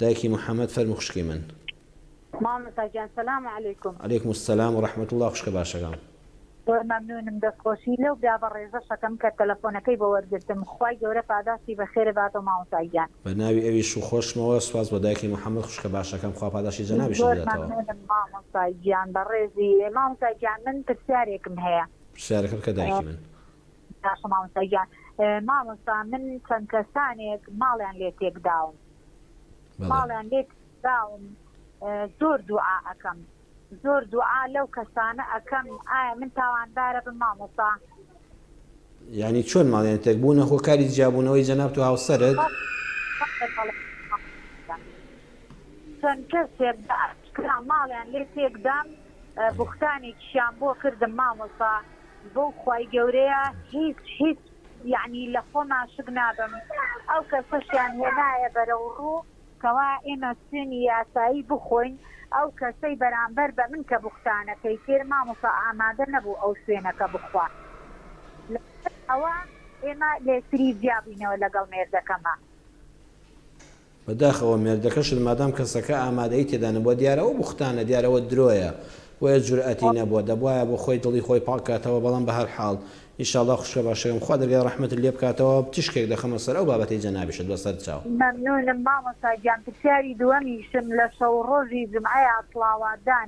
دایکی محەممەد فەرموو خوشکی من. مامۆستا گیان سەلام عەلەیکوم. عەلەیکم السەلام وڕەحمەتوڵڵا خوشکە باشەکەم. زۆر مەمنونم دەستخۆشی لەو برا بە ڕێزەشەکەم کە تەلەفۆنەکەی بە وەرگرتم. خوای گەورە پاداشتی بەخێرە باتەوە مامۆستا گیان. بە ناوی ئەویش و خۆشمەوە سواز بۆ دایکی محەممەد خوشکە باشەکەم خوا پاداشی جەنابیش زۆر بداتەوە. مەمنونم مامۆستا گیان بە ڕێزی مامۆستا گیان من پرسیارێکم هەیە. پرسیارەکە بکە دایکی من. باشە مامۆستا گیان. مامۆستا من چەند کەسانێک ماڵیان لێ تێکداوم. ماڵیان لێ تێکداوم زۆر دوعا ئەەکەم. زۆر دوعا لەو کەسانە ئەەکەم ئایا من تاواندارە بم مامۆستا؟ یعنی چۆن ماڵیان تێکبوونە خۆ کاری جیابوونەوەی جەناب تو هاوسەرت؟ چەند کەسێک ماڵیان لێ تێکدام بوختانێکیشیان بۆ کردم مامۆستا بۆ خوای گەورەیە هیچ یعنی لە خۆمان شک نابم ئەو کەسەشیان هێنایە بەرەو ڕوو کەوا ئێمە سوێنی یاسایی بخۆین ئەو کەسەی بەرامبەر بە من کە بوختانەکەی تێر مامۆستا ئامادە نەبوو ئەو سوێنەکە بخوا ئەوە ئێمە لێسری جیابووینەوە لەگەڵ مێردەکەمە. بەداخەوە مێردەکەشت مادام کەسەکە ئامادەی تێدانە بۆ دیارەوە بوختانە دیارەوە درۆیە وە جورئەتی نەبووە دەبواە بۆ خۆی دڵی خۆی پاکاتەوە بەڵام بە هەر حاڵ ئینشاءالله خوشکە باشەکەم خوا دەرگای ڕەحمەت لێ بکاتەوە تشکێک دەخەمە سەر ئەو بابەتەی جەنابیشت بەسەر چاو. مەمنونم مامۆستا گیان. پرسیاری دووەمیشم لە شەو ڕۆژی جمعەیە سڵاواتدان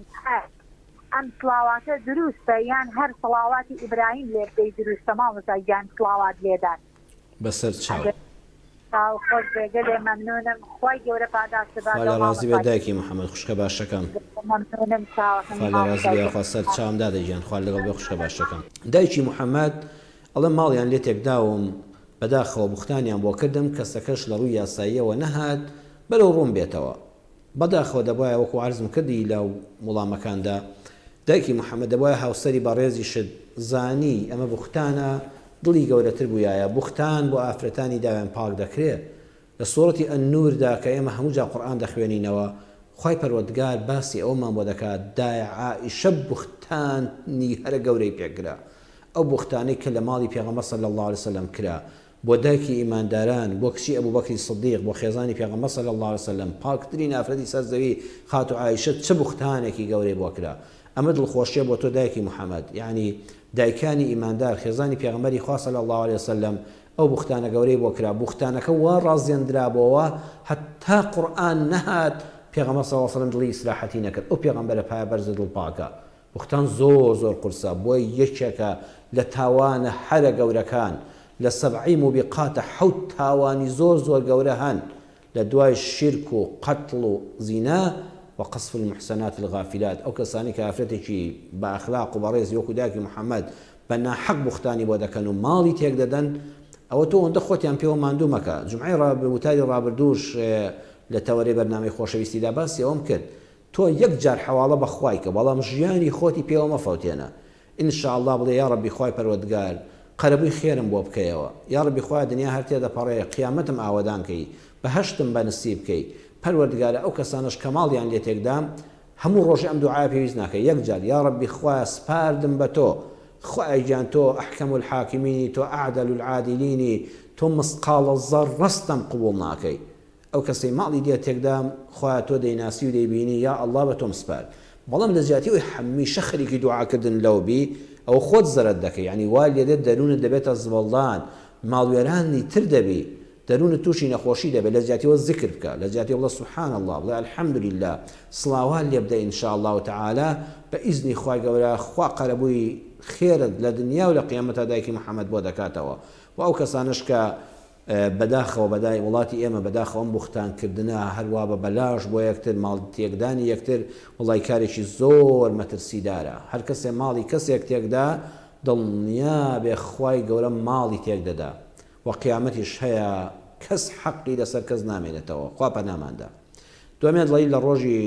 ئەم سڵاواتە دروستە یان هەر سڵاواتی ئیبراهیم لێ بدەی دروستە مامۆستا گیان سڵاوات لێدان بەسەر چاو. خۆش بێگە لێ مەمنونم خوای گەورە پاداشت خوا لە ڕازی بێ دایکی محەممەد خوشکە باشەکەم. مەمنونم چاوەکەم. خوا لە ڕازی بێ خوا سەر چاومدا دەگیان خوا لەگەڵ بێ خوشکە باشەکەم. دایکی محەممەد ئەڵێ ماڵیان لێ تێکداوم بەداخەوە بوختانیان بۆ کردم کەسەکەش لە ڕووی یاساییەوە نەهات بەرەو ڕوون بێتەوە بەداخەوە دەبایە وەکو عەرزم کردی لەو وڵامەکاندا دایکی محەممەد دەبایە هاوسەری بەڕێزی شت زانی ئەمە بوختانە دڵی گەورەتر بوویایە بوختان بۆ ئافرەتانی داوێن پاک دەکرێت لە سوورەتی ئەننووردا کە ئێمە هەموو جا قورئان دەخوێنینەوە خوای پەروەردگار باسی ئەومان بۆ دەکات دایە عائیشە بوختانی هەرە گەورەی پێکرا ئەو بوختانەی کە لە ماڵی پێغەمبەر صلی الله علیه وسلم کرا بۆ دایکی ئیمانداران بۆ کچی ئەبوبەکری سدیق بۆ خێزانی پێغەمبەر صلی الله علیه وسلم پاکترین ئافرەتی سەر زەوی خاتو عائیشە چه بوختانێکی گەورەی بۆ کرا ئەمە دڵخۆشیە بۆ تۆ دایکی محەممەد یعنی دایکانی ئیماندار خێزانی پێغەمبەری خوا صلی الله علیه وسلم ئەو بوختانە گەورەی بۆ کرا بوختانەکە وا ڕازێنرابەوە هەتا قورئان نەهات پێغەمبەر صلی الله علیه وسلم دڵی ئیسلاحەتی نەکرد ئەو پێغەمبەرە پایە بەرزە دڵ پاکە بوختان زۆر قورسە بۆ یەکێکە لە تاوانە هەرە گەورەکان لە سەبعی موبقاتە حەوت تاوانی زۆر گەورە هەن لە دوای شرک و قەتڵ و زینا وقصف المحسنات الغافلات ئەو کەسانی کە ئافرەتێکی بە ئەخلاق و بەڕێز وەکو دایکی محەممەد بە ناحەق بوختانی بۆ دەکەن و ماڵی تێک دەدەن ئەوە تۆ ئەوەندە خۆتیان پێوە ماندوو مەکە جمعەی وتاری ڕابردووش لە تەوەرەی بەرنامەی خۆشەویستیدا باسی ئەوەم کرد تۆ یەک جار حەواڵە بە خوای کە بەڵام ژیانی خۆتی پێوە مەفەوتێنە ئینشاءالله بڵێ یا ڕەبی خوای پەروەردگار قەرەبووی خێرم بۆ بکەیەوە یا ڕەبی خوای دنیا هەر تێدەپەڕێ قیامەتم ئاوەدانکەی بەهەشتم بە نسیب بکەی پەروەردگارە ئەو کەسانش کە ماڵیان لێ تێکدام هەموو ڕۆژی ئەم دوعای پێویست ناکەی یەک جار یا ڕەبی خوای سپاردم بە تۆ خوای گیان تۆ ئەحکەم الحاکمینی تۆ ئەعدەل العادلینی تۆ مسقال الذەرە ڕەستەم قبوڵ ناکەی ئەو کەسەی ماڵی دێ تێکدام خوای تۆ دەیناسی و دەیبینی یا ئەڵڵا بە تۆم سپارد بەڵام لە زیاتی ئەوی هەمیشە خەریکی دوعاکردن لەو بی ئەو خۆت زەرەت دەکەی یعنی وا لێدێت دەروونت دەبێتە زوڵدان ماڵوێرانی تر دەبی دەروونت تووشی نەخۆشی دەبێت لە زیاتیەوە ذکر بکە لە زیاتی بڵێ سوبحان الله بڵێ الحەمدولله سڵاوات لێ بدە ئینشاءالله تعالی بە ئیزنی خوای گەورە خوا قەرەبووی خێرت لە دنیا و لە قیامەتە دایکی محەممەد بۆ دەکاتەوە و ئەو کەسانش کە بەداخەوە بەدای وڵاتی ئێمە بەداخەوەم بوختانکردنە هەروە بە بەلاش بۆ یەکتر ماڵ تێکدانی یەکتر وڵای کارێکی زۆر مەترسیدارە هەر کەسێ ماڵی کەسێک تێکدا دڵنیا بێ خوای گەورە ماڵی تێک دەدا و قیامەتیش هەیە کەس حەقی لەسەر کەس نامێنێتەوە خوا پەناماندا دوامێن دڵی لە ڕۆژی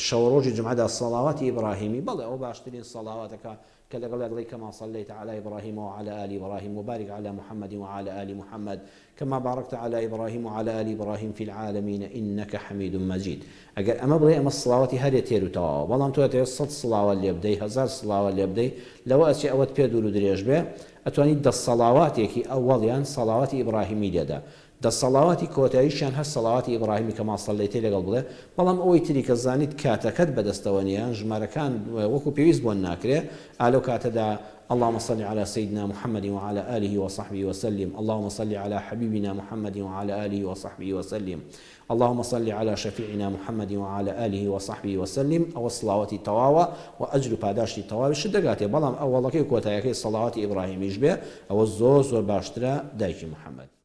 شەو ڕۆژی جمعەدا سەڵاواتی ئیبراهیمی بەڵێ ئەو باشترین سەڵاواتەکە کە لەگەڵ دڵی كما صليت على إبراهيم وعلى آل إبراهيم وبارك على محمد وعلى آل محمد كما باركت على إبراهيم وعلى آل إبراهيم في العالمين إنك حميد مجيد أجر أما بغي أما الصلاوات هذه تيرو توا والله أنتوا تيصد صلاة اللي يبدي هزار صلاة اللي يبدي لو أشياء أود بيدولو دريج به أتواني دا الصلاوات يكي أوليان صلاوات إبراهيمية دا دەسەڵاواتی کۆتاییشیان هەر سەڵاواتی ئیبراهیمی کە ما سەڵێتی لەگەڵ بڵێ بەڵام ئەوەی تری کە زانیت کاتەکەت بەدەستەوە نیە ژمارەکان وەکو پێویست بۆن ناکرێ ئالۆ کاتەدا اللهم صل على سيدنا محمد وعلى آله وصحبه وسلم اللهم صل على حبيبنا محمد وعلى آله وصحبه وسلم اللهم صل على شفيعنا محمد وعلى آله وصحبه وسلم أو الصلوات تواوى وأجر باداشتي تواوى شدقاتي بلام أولك كوتايكي صلوات إبراهيم يشبه أو الزوز والباشترا دايكي محمد